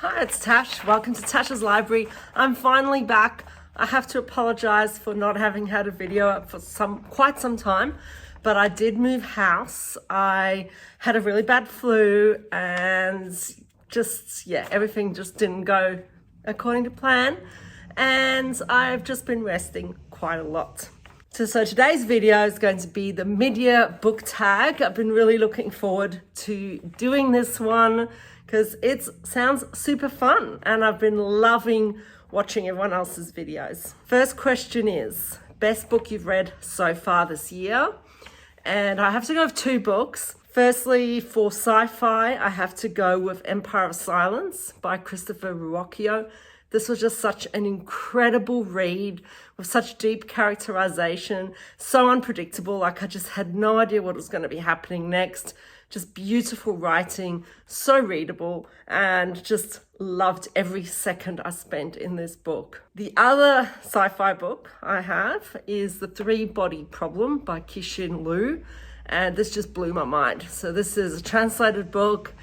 Hi, it's Tash. Welcome to Tash's Library. I'm finally back. I have to apologize for not having had a video up for quite some time, but I did move house. I had a really bad flu and everything just didn't go according to plan. And I've just been resting quite a lot. So today's video is going to be the mid-year book tag. I've been really looking forward to doing this one because it sounds super fun and I've been loving watching everyone else's videos. First question is, best book you've read so far this year? And I have to go with two books. Firstly, for sci-fi, I have to go with Empire of Silence by Christopher Ruocchio. This was just such an incredible read with such deep characterization, so unpredictable. Like I just had no idea what was going to be happening next. Just beautiful writing, so readable, and just loved every second I spent in this book. The other sci-fi book I have is The Three-Body Problem by Cixin Liu, and this just blew my mind. So this is a translated book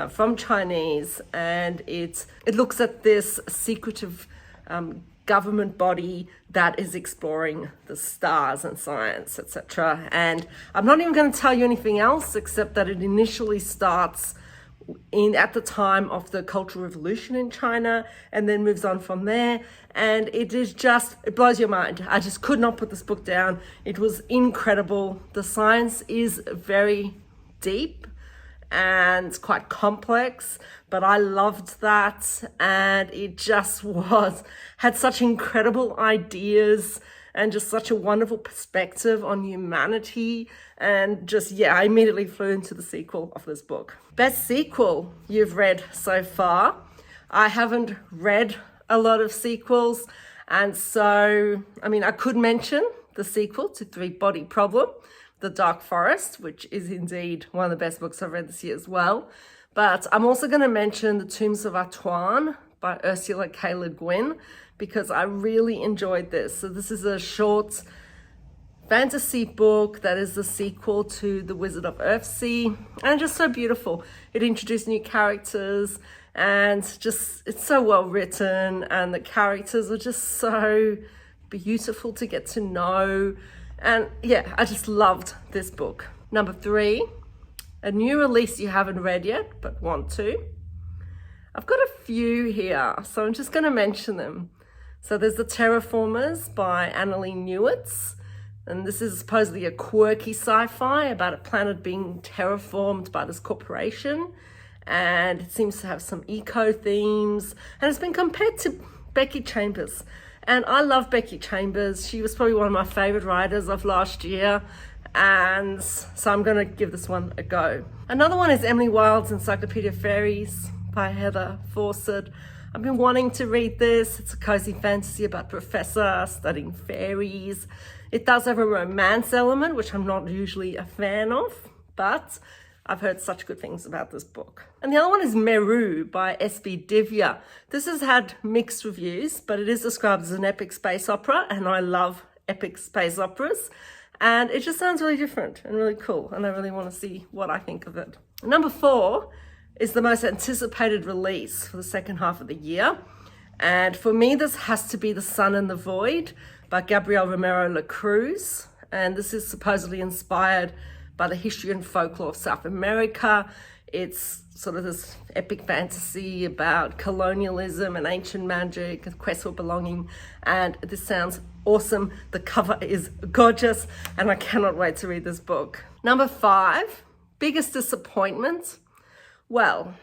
from Chinese, and it looks at this secretive government body that is exploring the stars and science, etc. And I'm not even going to tell you anything else except that it initially starts at the time of the Cultural Revolution in China and then moves on from there. And it blows your mind. I just could not put this book down. It was incredible. The science is very deep and quite complex, but I loved that, and it just had such incredible ideas and just such a wonderful perspective on humanity, and I immediately flew into the sequel of this book. Best sequel you've read so far? I haven't read a lot of sequels, and so I could mention the sequel to Three-Body Problem, The Dark Forest, which is indeed one of the best books I've read this year as well. But I'm also going to mention The Tombs of Atuan by Ursula K. Le Guin, because I really enjoyed this. So this is a short fantasy book that is the sequel to The Wizard of Earthsea, and just so beautiful. It introduced new characters, and it's so well written, and the characters are just so beautiful to get to know. And yeah, I just loved this book. Number 3, a new release you haven't read yet, but want to. I've got a few here, so I'm just going to mention them. So there's The Terraformers by Annalee Newitz. And this is supposedly a quirky sci-fi about a planet being terraformed by this corporation. And it seems to have some eco themes. And it's been compared to Becky Chambers. And I love Becky Chambers. She was probably one of my favorite writers of last year. And so I'm going to give this one a go. Another one is Emily Wilde's Encyclopedia of Fairies by Heather Fawcett. I've been wanting to read this. It's a cozy fantasy about a professor studying fairies. It does have a romance element, which I'm not usually a fan of, but I've heard such good things about this book. And the other one is Meru by S.B. Divya. This has had mixed reviews, but it is described as an epic space opera, and I love epic space operas. And it just sounds really different and really cool, and I really want to see what I think of it. Number 4 is the most anticipated release for the second half of the year. And for me, this has to be The Sun and the Void by Gabriel Romero La Cruz. And this is supposedly inspired by the history and folklore of South America. It's sort of this epic fantasy about colonialism and ancient magic and quest for belonging. And this sounds awesome. The cover is gorgeous, and I cannot wait to read this book. Number 5, biggest disappointment. Well,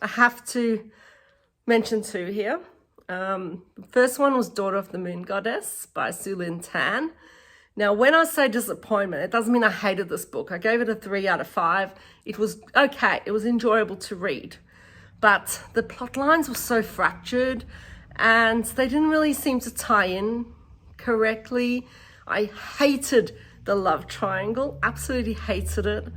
I have to mention 2 here. The first one was Daughter of the Moon Goddess by Su Lin Tan. Now, when I say disappointment, it doesn't mean I hated this book. I gave it a 3 out of 5. It was okay. It was enjoyable to read. But the plot lines were so fractured and they didn't really seem to tie in correctly. I hated the love triangle, absolutely hated it.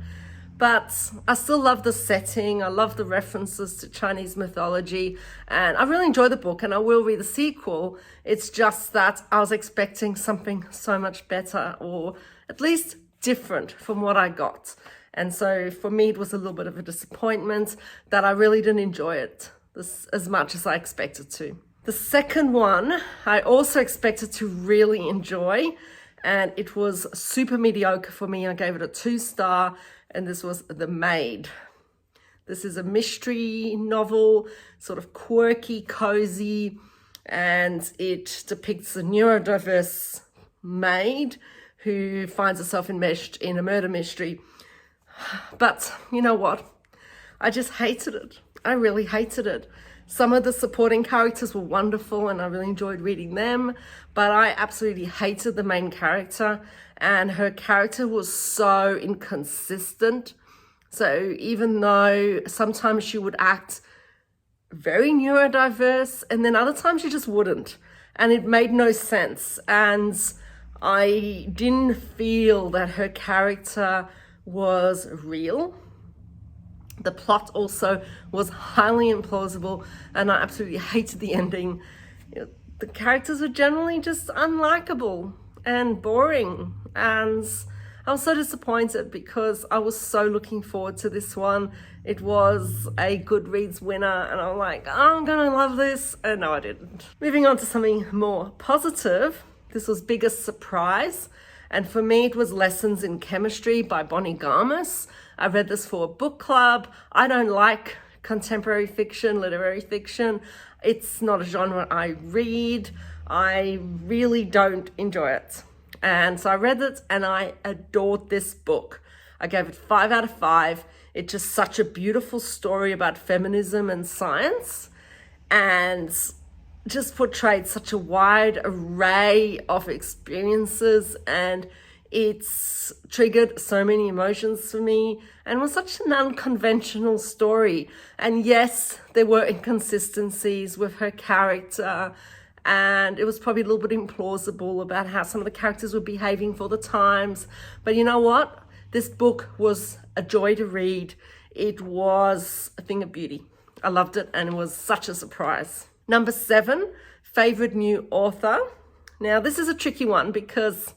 But I still love the setting. I love the references to Chinese mythology, and I really enjoy the book, and I will read the sequel. It's just that I was expecting something so much better, or at least different from what I got. And so for me, it was a little bit of a disappointment that I really didn't enjoy it this as much as I expected to. The second one I also expected to really enjoy, and it was super mediocre for me. I gave it a 2-star, and this was The Maid. This is a mystery novel, sort of quirky, cozy, and it depicts a neurodiverse maid who finds herself enmeshed in a murder mystery. But you know what? I just hated it. I really hated it. Some of the supporting characters were wonderful and I really enjoyed reading them, but I absolutely hated the main character, and her character was so inconsistent. So even though sometimes she would act very neurodiverse and then other times she just wouldn't, and it made no sense. And I didn't feel that her character was real. The plot also was highly implausible, and I absolutely hated the ending. The characters were generally just unlikable and boring, and I was so disappointed because I was so looking forward to this one. It was a Goodreads winner, and I'm like, oh, I'm gonna love this, and no, I didn't. Moving on to something more positive, this was Biggest Surprise, and for me it was Lessons in Chemistry by Bonnie Garmus. I read this for a book club. I don't like contemporary fiction, literary fiction. It's not a genre I read. I really don't enjoy it. And so I read it and I adored this book. I gave it 5 out of 5. It's just such a beautiful story about feminism and science, and just portrayed such a wide array of experiences, and it's triggered so many emotions for me, and was such an unconventional story. And yes, there were inconsistencies with her character, and it was probably a little bit implausible about how some of the characters were behaving for the times. But you know what? This book was a joy to read. It was a thing of beauty. I loved it, and it was such a surprise. Number 7, favorite new author. Now, this is a tricky one because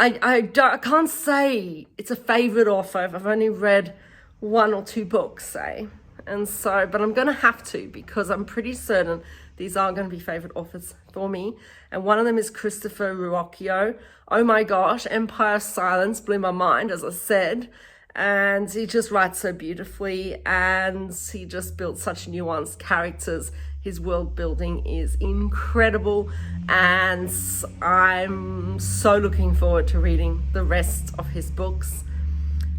I can't say it's a favorite author if I've only read 1 or 2 books, say. And so, but I'm going to have to, because I'm pretty certain these are going to be favorite authors for me. And one of them is Christopher Ruocchio. Oh my gosh, Empire of Silence blew my mind, as I said. And he just writes so beautifully, and he just built such nuanced characters. His world building is incredible, and I'm so looking forward to reading the rest of his books.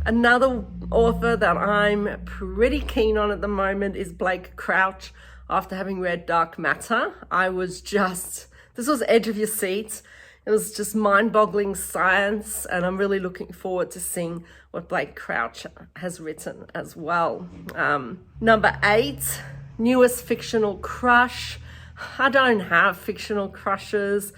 Another author that I'm pretty keen on at the moment is Blake Crouch. After having read Dark Matter, this was edge of your seat. It was just mind-boggling science, and I'm really looking forward to seeing what Blake Crouch has written as well. Number 8, newest fictional crush. I don't have fictional crushes,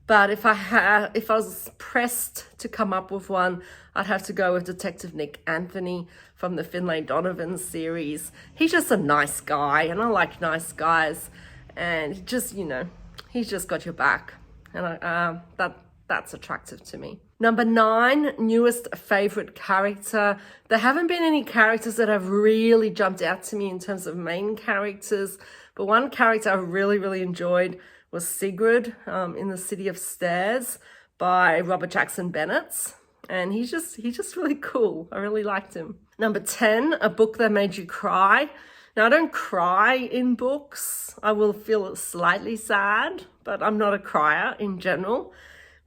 but if I was pressed to come up with one, I'd have to go with Detective Nick Anthony from the Finlay Donovan series. He's just a nice guy, and I like nice guys, and just, he's just got your back, and that's attractive to me. Number 9, newest favorite character. There haven't been any characters that have really jumped out to me in terms of main characters, but one character I really, really enjoyed was Sigrid in The City of Stairs by Robert Jackson Bennett. And he's just really cool. I really liked him. Number 10, a book that made you cry. Now, I don't cry in books. I will feel slightly sad, but I'm not a crier in general.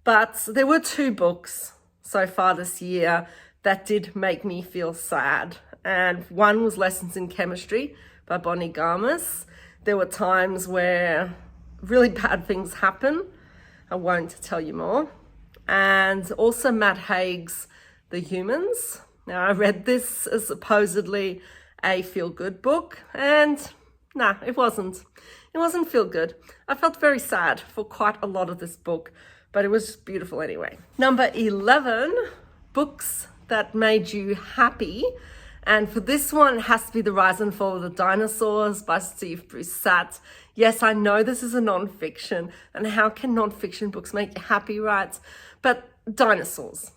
But there were 2 books so far this year that did make me feel sad. And one was Lessons in Chemistry by Bonnie Garmus. There were times where really bad things happen. I won't tell you more. And also Matt Haig's The Humans. Now, I read this as supposedly a feel-good book, and nah, it wasn't. It wasn't feel-good. I felt very sad for quite a lot of this book, but it was just beautiful anyway. Number 11, books that made you happy. And for this one, it has to be The Rise and Fall of the Dinosaurs by Steve Brusatte. Yes, I know this is a non-fiction, and how can non-fiction books make you happy, right? But dinosaurs.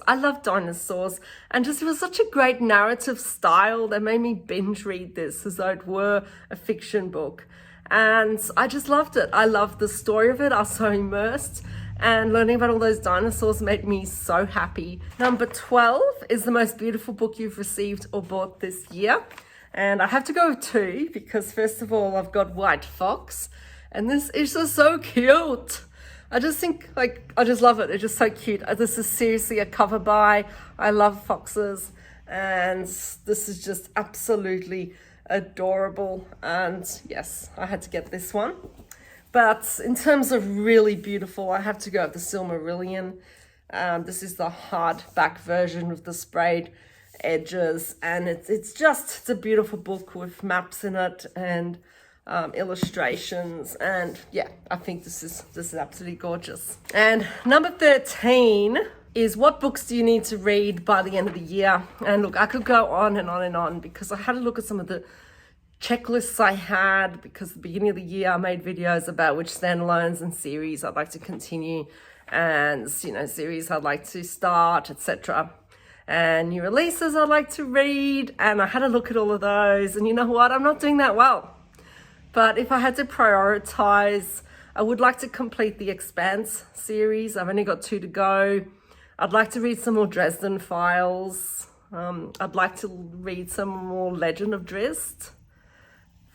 I love dinosaurs. And just, it was such a great narrative style that made me binge read this as though it were a fiction book. And I just loved it. I loved the story of it. I was so immersed. And learning about all those dinosaurs made me so happy. Number 12 is the most beautiful book you've received or bought this year. And I have to go with two because first of all, I've got White Fox. And this is just so cute. I just think, like, I just love it. It's just so cute. This is seriously a cover buy. I love foxes. And this is just absolutely adorable. And yes, I had to get this one. But in terms of really beautiful, I have to go with the Silmarillion. This is the hardback version with the sprayed edges. And it's a beautiful book with maps in it and illustrations, and yeah, I think this is absolutely gorgeous. And number 13 is what books do you need to read by the end of the year? And look, I could go on and on and on because I had a look at some of the checklists I had, because at the beginning of the year I made videos about which standalones and series I'd like to continue, and series I'd like to start, etc. And new releases I'd like to read, and I had a look at all of those, and you know what, I'm not doing that well. But if I had to prioritize, I would like to complete the Expanse series. I've only got 2 to go. I'd like to read some more Dresden Files. I'd like to read some more Legend of Drizzt.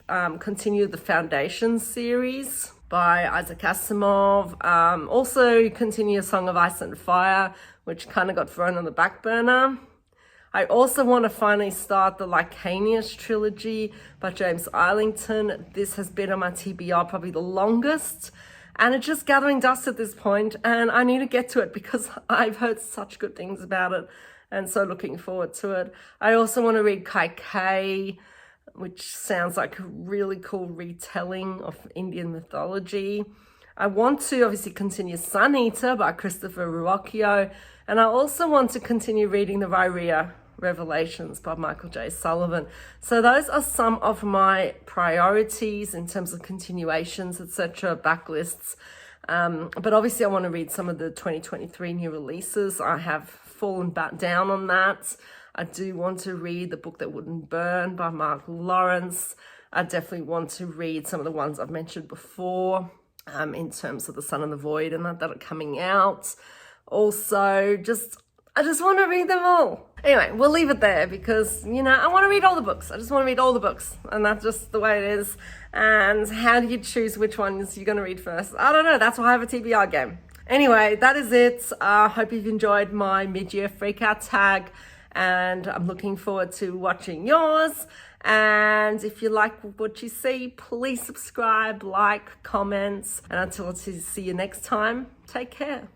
Continue the Foundation series by Isaac Asimov. Also continue A Song of Ice and Fire, which kind of got thrown on the back burner. I also want to finally start the Lycanius trilogy by James Islington. This has been on my TBR probably the longest, and it's just gathering dust at this point, and I need to get to it because I've heard such good things about it, and so looking forward to it. I also want to read Kai Kai, which sounds like a really cool retelling of Indian mythology. I want to obviously continue Sun Eater by Christopher Ruocchio, and I also want to continue reading the Varia Revelations by Michael J. Sullivan. So those are some of my priorities in terms of continuations, etc., backlists. But obviously I want to read some of the 2023 new releases. I have fallen back down on that. I do want to read The Book That Wouldn't Burn by Mark Lawrence. I definitely want to read some of the ones I've mentioned before, in terms of The Sun and the Void and that are coming out. Also, I just want to read them all. Anyway, we'll leave it there because, I want to read all the books. I just want to read all the books, and that's just the way it is. And how do you choose which ones you're going to read first? I don't know. That's why I have a TBR game. Anyway, that is it. I hope you've enjoyed my mid-year freakout tag, and I'm looking forward to watching yours. And if you like what you see, please subscribe, like, comments, and until I see you next time, take care.